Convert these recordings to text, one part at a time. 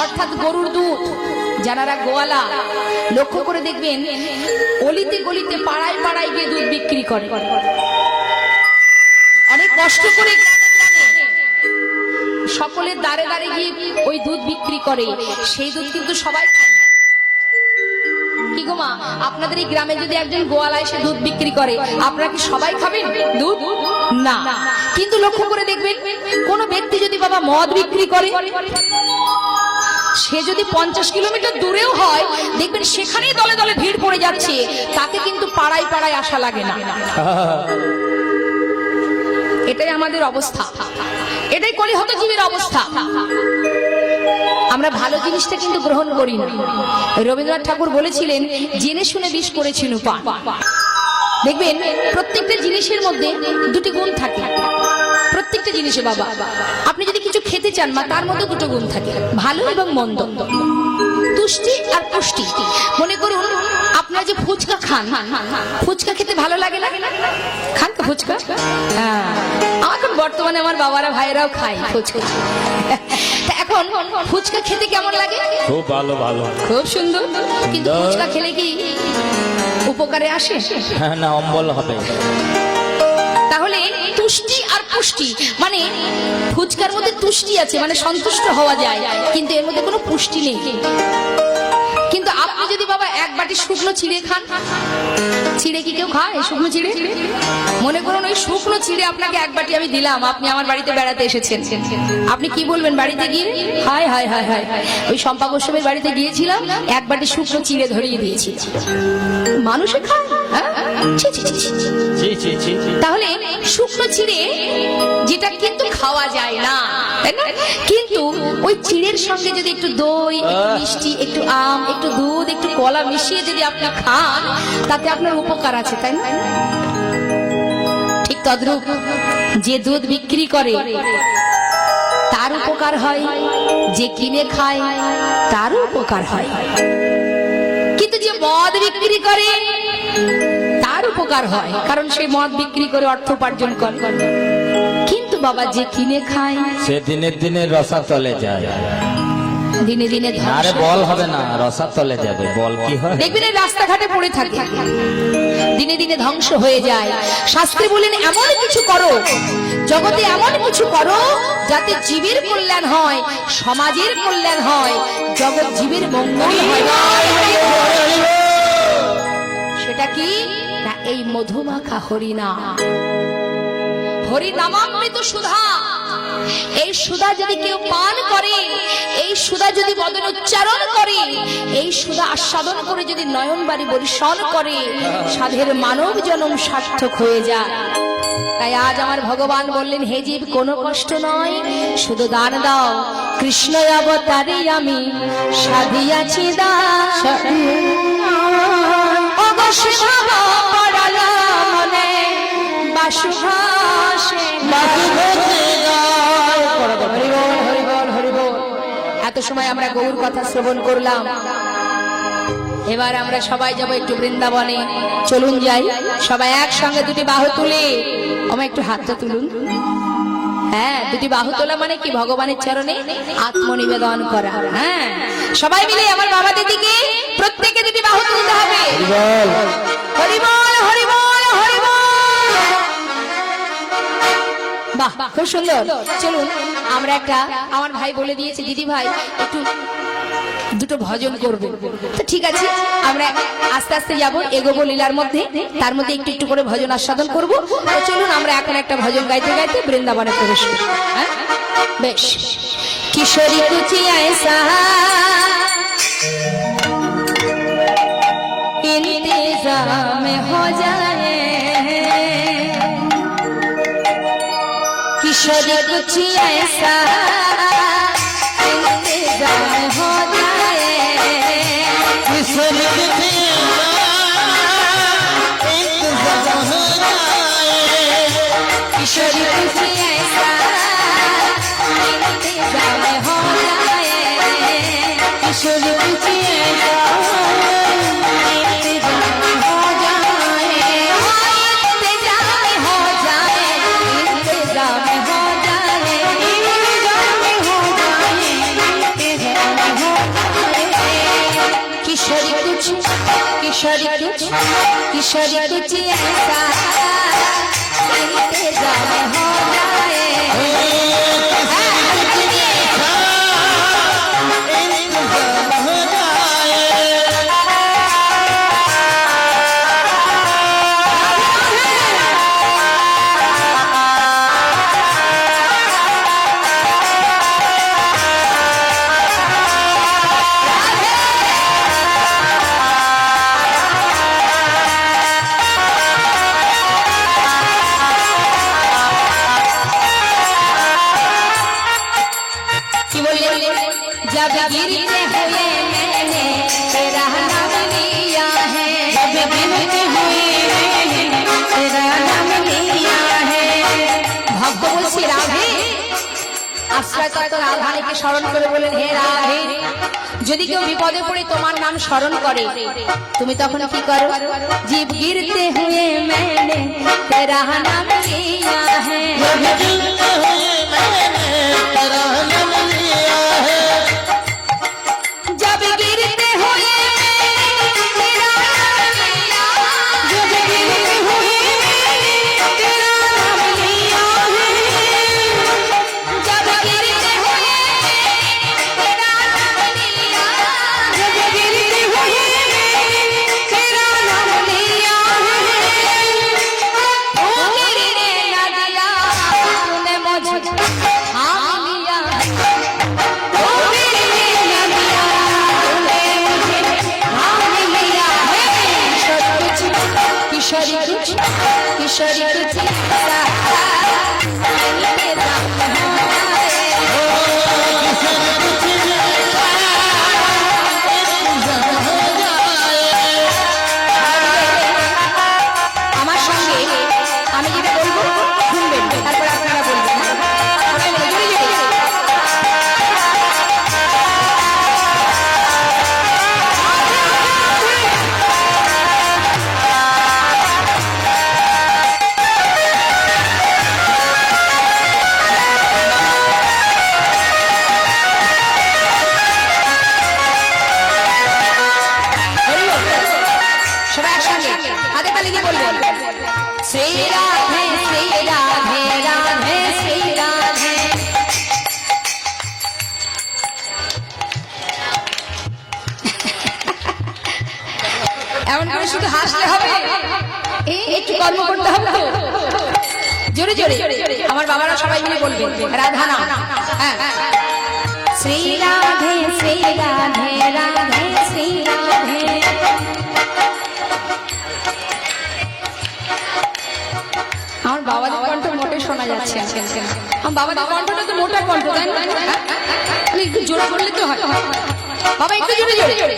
অর্থাৎ গরুর দুধ। যারা গোয়ালা লক্ষ্য করে দেখবেন অলিতে গলিতে পাড়ায় পাড়ায় গিয়ে দুধ বিক্রি করে, অনেক কষ্ট করে সকলের দ্বারে দ্বারে গিয়ে ওই দুধ বিক্রি করে। সেই দুধ কিন্তু সবাই খায়। কি গো মা, আপনাদের এই গ্রামে যদি একজন গোয়ালা এসে দুধ বিক্রি করে, আপনারা কি সবাই খাবেন দুধ? না। কিন্তু লক্ষ্য করে দেখবেন কোন ব্যক্তি যদি বাবা মদ বিক্রি করে, সে যদি 50 কিলোমিটার দূরেও হয়, দেখবেন সেখানেই দলে দলে ভিড় পড়ে যাচ্ছে, তাকে কিন্তু পাড়ায় পাড়ায় আসা লাগে না। এটাই আমাদের অবস্থা, এটাই কলিহত জীবের অবস্থা। আমরা ভালো জিনিসটা কিন্তু গ্রহণ করি না। রবীন্দ্রনাথ ঠাকুর বলেছিলেন, জেনে শুনে বিষ করেছিল পান। দেখবেন প্রত্যেকটা জিনিসের মধ্যে দুটি গুণ থাকে, প্রত্যেকটা জিনিসে বাবা। আপনি যদি কিছু খেতে চান মা, তার মধ্যে দুটো গুণ থাকে, ভালো এবং মন্দ, তুষ্টি আর পুষ্টি। মনে করুন আপনারা যে ফুচকা খান, ফুচকা খেতে ভালো লাগে না? খান তো ফুচকা? এখন বর্তমানে আমার বাবারা ভাইয়েরাও খায় ফুচকা। এখন ফুচকা খেতে কেমন লাগে? খুব ভালো, ভালো, খুব সুন্দর। কিন্তু ফুচকা খেলে কি উপকারে আসে? হ্যাঁ না, অম্বল হবে। তাহলে তুষ্টি আর পুষ্টি, মানে ফুচকার মধ্যে তুষ্টি আছে, মানে সন্তুষ্ট হওয়া যায়, কিন্তু এর মধ্যে কোনো পুষ্টি নেই। কিন্তু আপনি যদি বাবা এক বাটি শুকনো চিড়ে খান, চিড়ে কি কেউ খায়? শুকনো চিড়ে, মনে করুন ওই শুকনো চিড়ে আপনাকে এক বাটি আমি দিলাম, আপনি আমার বাড়িতে বেড়াতে এসেছেন, আপনি কি বলবেন বাড়িতে গিয়ে? হায় হায় হায় হায়, ওই শম্পা গোস্বামীর বাড়িতে গিয়েছিলাম, এক বাটি শুকনো চিড়ে ধরিয়ে দিয়েছি। মানুষে খায়? তাহলে শুকনো চিড়ে যেটা কিন্তু খাওয়া যায় না, তাই না? কিন্তু ওই চিড়ের সঙ্গে যদি একটু দই, একটু মিষ্টি, একটু আম, একটু দুধ, একটু কলা মিশিয়ে যদি আপনি খান, তাতে আপনার উপকার আছে, তাই না? ঠিক তদ্রূপ যে দুধ বিক্রি করে তার উপকার হয়, যে কিনে খায় তারও উপকার হয়। কিন্তু যে মদ বিক্রি করে তার উপকার হয়, কারণ সে মদ বিক্রি করে অর্থ উপার্জন করে। কিন্তু বাবা যে কিনে খায় সে দিনে দিনে রসা তলে যায়, দিনে দিনে আরে বল হবে না, রসা তলে যাবে। বল কি হয়? দেখবেন এই রাস্তাঘাটে পড়ে থাকে, দিনে দিনে ধ্বংস হয়ে যায়। শাস্ত্রে বলেন এমন কিছু করো, জগতে এমন কিছু করো যাতে জীবের কল্যাণ হয়, সমাজের কল্যাণ হয়, জগৎ জীবের মঙ্গল হয়। সেটা কি না? এই মধুমাখা হরিনাম, হরিনামামৃত সুধা। এই সুধা যদি কেউ পান করে, এই সুধা যদি বদন উচ্চারণ করে, এই সুধা আস্বাদন করে যদি নয়ন বাড়ি বর্ষণ করে, সাধের মানব জন্ম সার্থক হয়ে যায়। তাই আজ আমার ভগবান বললেন, হে জীব কোনো কষ্ট নয়, শুধু দান দাও, কৃষ্ণ অবতারে আমি সাধিয়াছি দাস। এত সময় আমরা গৌর কথা শ্রবণ করলাম, এবার আমরা সবাই যাব একটু বৃন্দাবনে। চলুন যাই সবাই একসঙ্গে, দুটি বাহু তুলে। আমার একটু হাতটা তুলুন। হ্যাঁ, দুটি বাহু তোলা মানে কি? ভগবানের চরণে আত্মনিবেদন করা। হ্যাঁ, সবাই মিলে আমার বাবাদের দিকে প্রত্যেকে দুটি বাহু তুলতে হবে। হরি বল, হরি বল, হরি বল। বাহ, খুব সুন্দর। চলুন আমরা একটা, আমার ভাই বলে দিয়েছে, দিদি ভাই একটু দুটো ভজন করবে, তো ঠিক আছে, আমরা আস্তে আস্তে যাবো, এগোবো লীলার মধ্যে, তার মধ্যে একটু একটু করে ভজন আস্বাদন করবো। তো চলুন আমরা এখন একটা ভজন গাইতে গাইতে বৃন্দাবনে প্রবেশ করি। হ্যাঁ বেশ। কিশোরী কুচি ऐसा इंतजाम हो जाए, किशोरी कुछ ऐसा इंतजाम हो जाए, किशोरी कुछ इंतजाम हो जाए, किशोरी कुछ ऐसा इंतजाम हो जाए, किशोरी कुछ ऐसा हो जाए। किशोरी कुछ ऐसा इंतजाम हो जाए। जब गिरते हुए मैंने तेरा नाम लिया है, जब गिरते हुए मैंने तेरा नाम लिया है। ভক্ত বলছি রাধে, আশ্রয় কত রাধাকে স্মরণ করে বলেন, হে রাধে যদি কেউ বিপদে পড়ে তোমার নাম স্মরণ করে তুমি তখন কি করো? জীব गिरते हुए मैंने तेरा नाम लिया है, जब गिरते हुए मैंने तेरा नाम लिया है। जब गिरते हुए तेरा नाम लिया, जब गिरते हुए तेरा नाम लिया है, जब गिरते हुए तेरा नाम लिया, जब गिरते हुए तेरा नाम लिया है। ओ गिरने न दिया तूने मुझे थाम लिया, ओ गिरने न दिया तूने मुझे थाम लिया है। किशोरी कुछ किशोरी कुछ ऐसा इंतजाम हो जाए। আমার সঙ্গে আমি যেটা বলবো শুনবেন, তারপর আপনারা বলবেন। সবাই মিলে জোরে জোরে। সবাই একসঙ্গে হাতে তালি দিয়ে বলবেন, শ্রী রাধে শ্রী রাধে রাধে শ্রী রাধে। এমন করে শুধু হাসলে হবে, একটু কর্ম করতে হবে তো। জোরে জোরে আমার বাবারা সবাই মিলে বলবেন রাধা নাম। হ্যাঁ, শ্রী রাধে শ্রী রাধে রাধে শ্রী রাধে। আমার বাবাদের কণ্ঠ মোটে শোনা যাচ্ছে, আমার বাবাদের কণ্ঠটা তো মোটা কণ্ঠ, তাই না? একটু জোরে বললে তো হয়। বাবা একটু জোরে জোরে।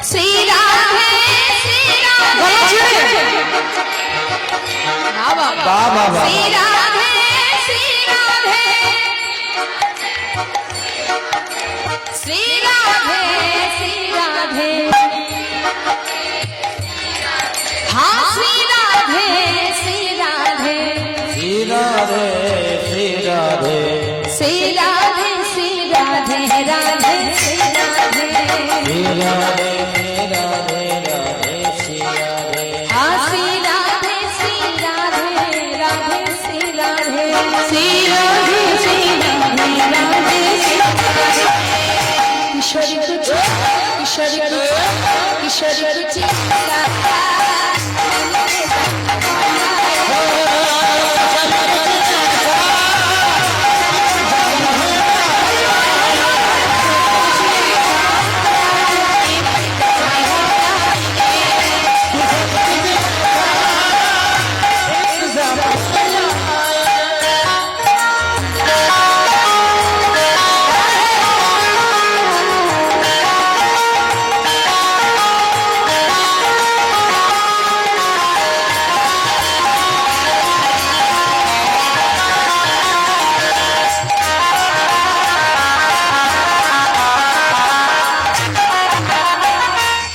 শ্রী রাধে শ্রী রাধে না বাবা, শ্রী রাধে শ্রী রাধে শ্রী রাধে শ্রী রাধে। हाँ श्री राधे श्री राधे শ্রী রাধে শ্রী রাধে श्री राधे श्री राधे राधे श्री राधे। শ্রী রাধে রাধে রাধে শ্রী রাধে हाँ श्री राधे श्री राधे राधे श्री राधे श्री राधे श्री राधे राधे श्री राधे। किशोरी कुछ किशोरी कुछ किशोरी कुछ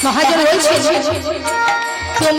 महाजन बोलছেন तुम